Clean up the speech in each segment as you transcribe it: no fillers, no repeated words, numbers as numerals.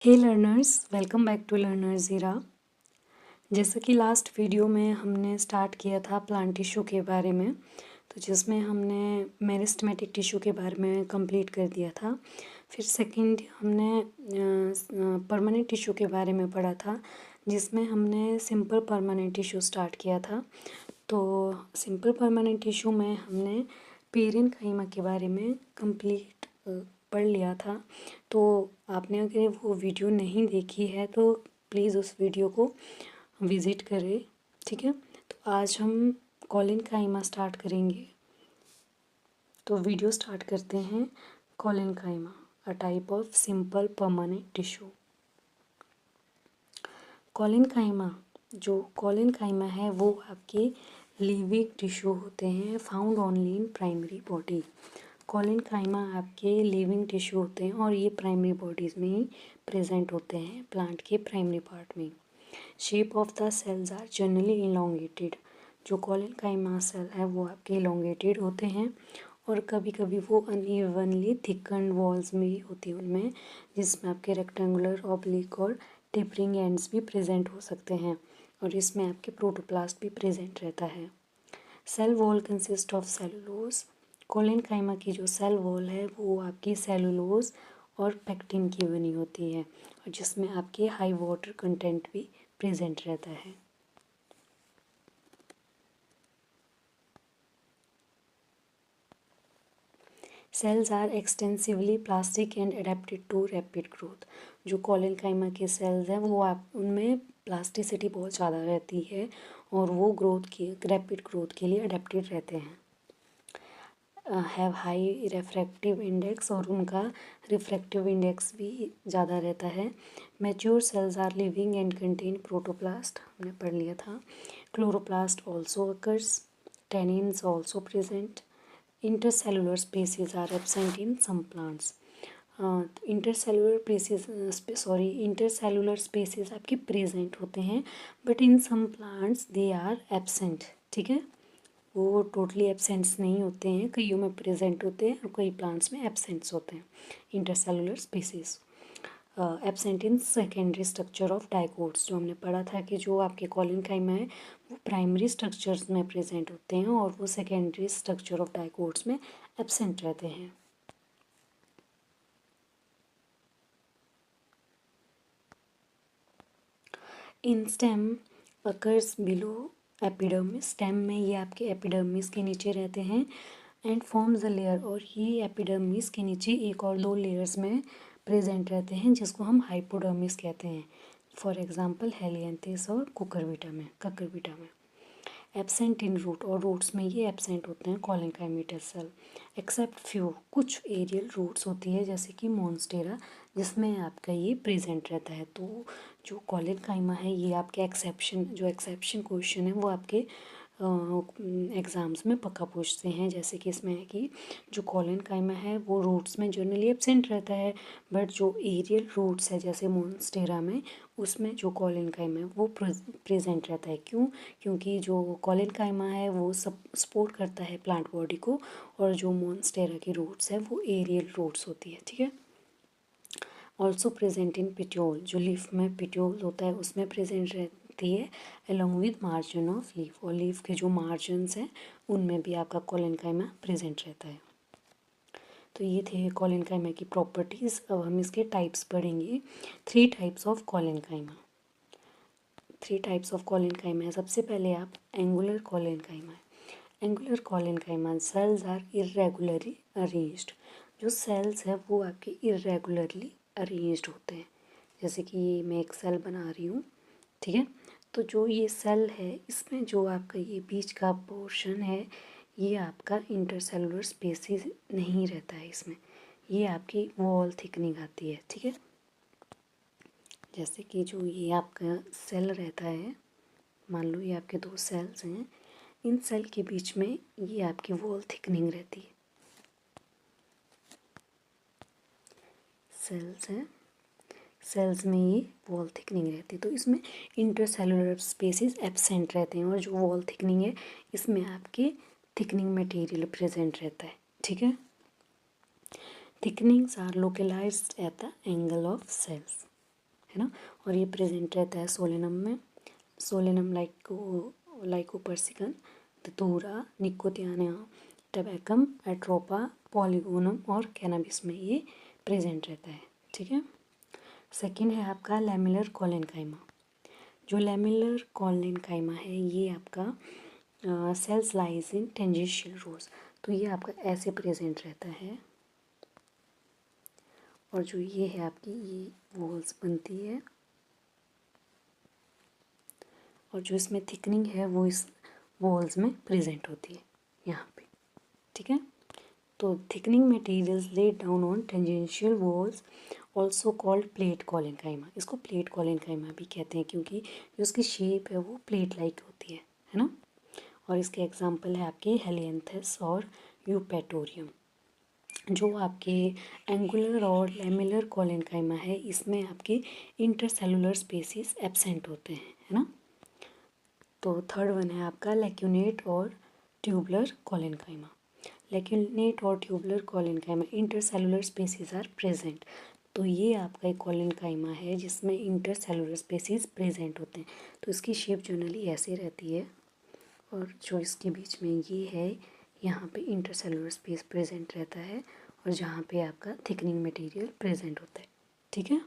Hey learners, welcome back to learners ज़ीरा। जैसा कि लास्ट वीडियो में हमने स्टार्ट किया था प्लांट टिश्यू के बारे में, तो जिसमें हमने मेरिस्टेमेटिक टिश्यू के बारे में कंप्लीट कर दिया था। फिर सेकंड हमने परमानेंट टिश्यू के बारे में पढ़ा था, जिसमें हमने सिंपल परमानेंट टिश्यू स्टार्ट किया था। तो सिंपल परमानेंट टिश्यू में हमने पेरेन्काइमा के बारे में कंप्लीट पढ़ लिया था। तो आपने अगर वो वीडियो नहीं देखी है तो प्लीज़ उस वीडियो को विज़िट करें, ठीक है। तो आज हम कोलेनकाइमा स्टार्ट करेंगे। तो वीडियो स्टार्ट करते हैं। Collenchyma, a type of simple permanent tissue. Collenchyma है वो आपके लिविंग टिश्यू होते हैं, found only in primary body. Collenchyma आपके लिविंग टिश्यू होते हैं और ये प्राइमरी बॉडीज़ में ही प्रेजेंट होते हैं, प्लांट के प्राइमरी पार्ट में। Shape of the cells are generally elongated. जो कोलेनकाइमा सेल है वो आपके इलोंगेटेड होते हैं और कभी कभी वो अनइवनली थिकन्ड वॉल्स में भी होती हैं उनमें, जिसमें आपके रेक्टेंगुलर, ऑब्लिक और टेपरिंग एंड्स भी प्रेजेंट हो सकते हैं और इसमें आपके प्रोटोप्लास्ट भी प्रेजेंट रहता है। Cell wall consist of cellulose. Collenchyma की जो सेल वॉल है वो आपकी सेलुलोज और पेक्टिन की बनी होती है और जिसमें आपके हाई वाटर कंटेंट भी प्रेजेंट रहता है। Cells are extensively plastic and adapted to rapid growth. जो कोलेनकाइमा के सेल्स हैं वो आप उनमें प्लास्टिसिटी बहुत ज़्यादा रहती है और वो ग्रोथ की रैपिड ग्रोथ के लिए अडेप्टेड रहते हैं। हैव हाई रिफ्रैक्टिव इंडेक्स और उनका रिफ्रैक्टिव इंडेक्स भी ज़्यादा रहता है। Mature cells are living and contain protoplast, हमने पढ़ लिया था। Chloroplast also occurs, tannins also present. Intercellular spaces are absent in some plants. Intercellular spaces आपके प्रेजेंट होते हैं but in some plants they are absent, ठीक है। वो टोटली एब्सेंट्स नहीं होते हैं, कईयों में प्रेजेंट होते हैं और कई प्लांट्स में एब्सेंट्स होते हैं। Intercellular species absent in secondary structure of dicots. जो हमने पढ़ा था कि जो आपके कोलेनकाइमा है वो प्राइमरी स्ट्रक्चर्स में प्रेजेंट होते हैं और वो सेकेंडरी स्ट्रक्चर ऑफ डाइकोट्स में एब्सेंट रहते हैं। In stem occurs below epidermis. Stem में ये आपके एपिडर्मिस के नीचे रहते हैं एंड फॉर्म्स अ लेयर, और ये एपिडर्मिस के नीचे एक और दो लेयर्स में प्रेजेंट रहते हैं जिसको हम हाइपोडर्मिस कहते हैं। फॉर एग्जांपल हेलियंथस और ककरबिटा में। एब्सेंट इन रूट, और रूट्स में ये एब्सेंट होते हैं कोलेनकाइमेटस सेल। एक्सेप्ट फ्यू, कुछ एरियल रूट्स होती है जैसे कि मॉन्स्टेरा, जिसमें आपका ये प्रेजेंट रहता है। तो जो कोलेनकाइमा है ये आपके एक्सेप्शन क्वेश्चन है वो आपके एग्ज़ाम्स में पक्का पूछते हैं। जैसे कि इसमें है कि जो कोलेनकाइमा है वो रूट्स में जनरली एब्सेंट रहता है बट जो एरियल रूट्स है जैसे मॉन्स्टेरा में, उसमें जो कोलेनकाइमा है वो प्रेजेंट रहता है। क्यों? क्योंकि जो कोलेनकाइमा है वो सपोर्ट करता है प्लांट बॉडी को और जो मॉन्स्टेरा की रूट्स है वो एरियल रूट्स होती है, ठीक है। ऑल्सो प्रेजेंट इन पिट्योल, जो लीफ में पिट्योल होता है उसमें प्रेजेंट रहती है along with margin of leaf, और लीफ के जो मार्जिनस हैं उनमें भी आपका कोलेनकाइमा प्रेजेंट रहता है। तो ये थे कोलेनकाइमा की प्रॉपर्टीज़। अब हम इसके टाइप्स पढ़ेंगे। 3 types of collenchyma. 3 types of collenchyma है। सबसे पहले आप एंगुलर कोलेनकाइमा है। Angular collenchyma cells are irregularly arranged. जो सेल्स है वो आपके इरेगुलरली अरेंज्ड होते हैं। जैसे कि मैं एक सेल बना रही हूँ, ठीक है। तो जो ये सेल है इसमें जो आपका ये बीच का पोर्शन है ये आपका इंटरसेलुलर स्पेसिस नहीं रहता है, इसमें ये आपकी वॉल थिकनिंग आती है, ठीक है। जैसे कि जो ये आपका सेल रहता है, मान लो ये आपके 2 सेल्स हैं, इन सेल के बीच में ये आपकी वॉल थिकनिंग रहती है। सेल्स हैं, सेल्स में ये वॉल थिकनिंग रहती है, तो इसमें इंटरसेलुलर स्पेसिस एब्सेंट रहते हैं और जो वॉल थिकनिंग है इसमें आपके थिकनिंग मटेरियल प्रेजेंट रहता है, ठीक है। Thickenings are localised at the angle of cells. है ना। और ये प्रेजेंट रहता है सोलेनम में, सोलेनम लाइकोपर्सिकन, धतूरा, निकोटियाना, टबैकम, एट्रोपा, पॉलीगोनम और कैनाबिस में ये प्रेजेंट रहता है। ठीक है। सेकंड है आपका लैमेलर कोलेनकाइमा। जो लैमेलर कोलेनकाइमा है ये आपका सेल्स लाइज इन टेंजेंशियल रोज, तो ये आपका ऐसे प्रेजेंट रहता है। और जो ये है आपकी ये वॉल्स बनती है, और जो इसमें थिकनिंग है वो इस वॉल्स में प्रेजेंट होती है यहाँ पे। ठीक है। तो thickening materials laid down on tangential walls also called plate collenchyma. इसको प्लेट कोलेनकाइमा भी कहते हैं क्योंकि जो उसकी शेप है वो प्लेट लाइक होती है ना। और इसके एग्जांपल है आपके हेलियंथस और यूपेटोरियम। जो आपके एंगुलर और लैमेलर कोलेनकाइमा है इसमें आपके इंटरसेलुलर स्पेसिस एब्सेंट होते हैं, है ना। तो थर्ड वन है आपका लैक्यूनेट और ट्यूबलर कोलेनकाइमा। लैक्यूनेट और tubular collenchyma intercellular spaces are present. तो ये आपका एक कोलेनकाइमा है जिसमें इंटरसेलुलर स्पेसिस प्रेजेंट होते हैं। तो इसकी शेप जनरली ऐसे रहती है, और जो इसके बीच में ये है यहाँ पे इंटरसेलुलर स्पेस प्रेजेंट रहता है, और जहाँ पे आपका थिकनिंग मटेरियल प्रेजेंट होता है। ठीक है।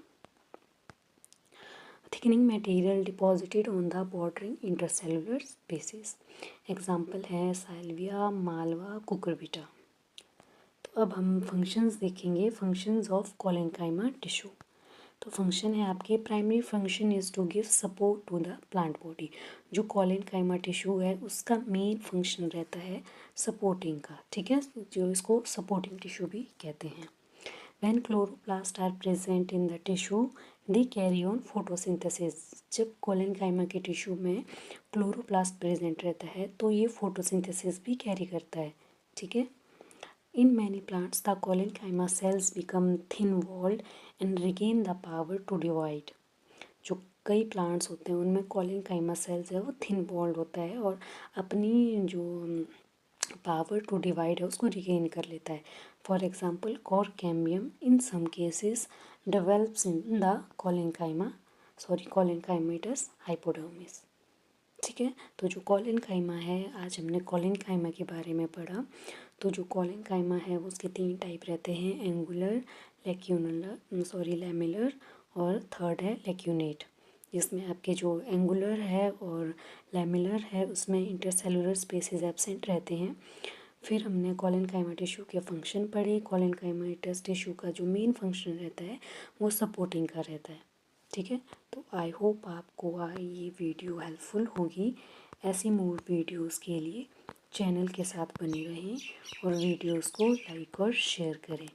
Thickening material deposited on the bordering intercellular spaces. Example है साल्विया, मालवा, कुकुरबिटा। तो अब हम फंक्शंस देखेंगे, फंक्शंस ऑफ कोलेनकाइमा टिश्यू। तो फंक्शन है आपके primary function is to give support to the plant body. जो कोलेनकाइमा टिश्यू है उसका मेन फंक्शन रहता है सपोर्टिंग का। ठीक है, जो इसको सपोर्टिंग टिश्यू भी कहते हैं। When chloroplast are present in the tissue they carry on photosynthesis. जब कोलेनकाइमा के टिश्यू में क्लोरोप्लास्ट प्रेजेंट रहता है तो ये फोटोसिंथेसिस भी कैरी करता है। ठीक है। In many plants, the collenchyma cells become thin-walled and regain the power to divide. जो कई प्लांट्स होते हैं उनमें कोलेनकाइमा सेल्स है वो थिन वॉल्ड होता है और अपनी जो पावर टू डिवाइड है उसको रिगेन कर लेता है। For example cork cambium in some cases develops in the collenchymatous hypodermis. ठीक है। तो जो कोलेनकाइमा है, आज हमने कोलेनकाइमा के बारे में पढ़ा। तो जो कोलेनकाइमा है वो उसके 3 टाइप रहते हैं, एंगुलर, लैमेलर, और थर्ड है लैक्यूनेट। जिसमें आपके जो एंगुलर है और लैमेलर है उसमें इंटरसेलुलर स्पेसेस एब्सेंट रहते हैं। फिर हमने कोलेनकाइमा टिश्यू के फंक्शन पढ़े। कोलेनकाइमेटस टिश्यू का जो मेन फंक्शन रहता है वो सपोर्टिंग का रहता है। ठीक है। तो आई होप आपको ये वीडियो हेल्पफुल होगी। ऐसी मोर वीडियोस के लिए चैनल के साथ बने रहें और वीडियोस को लाइक और शेयर करें।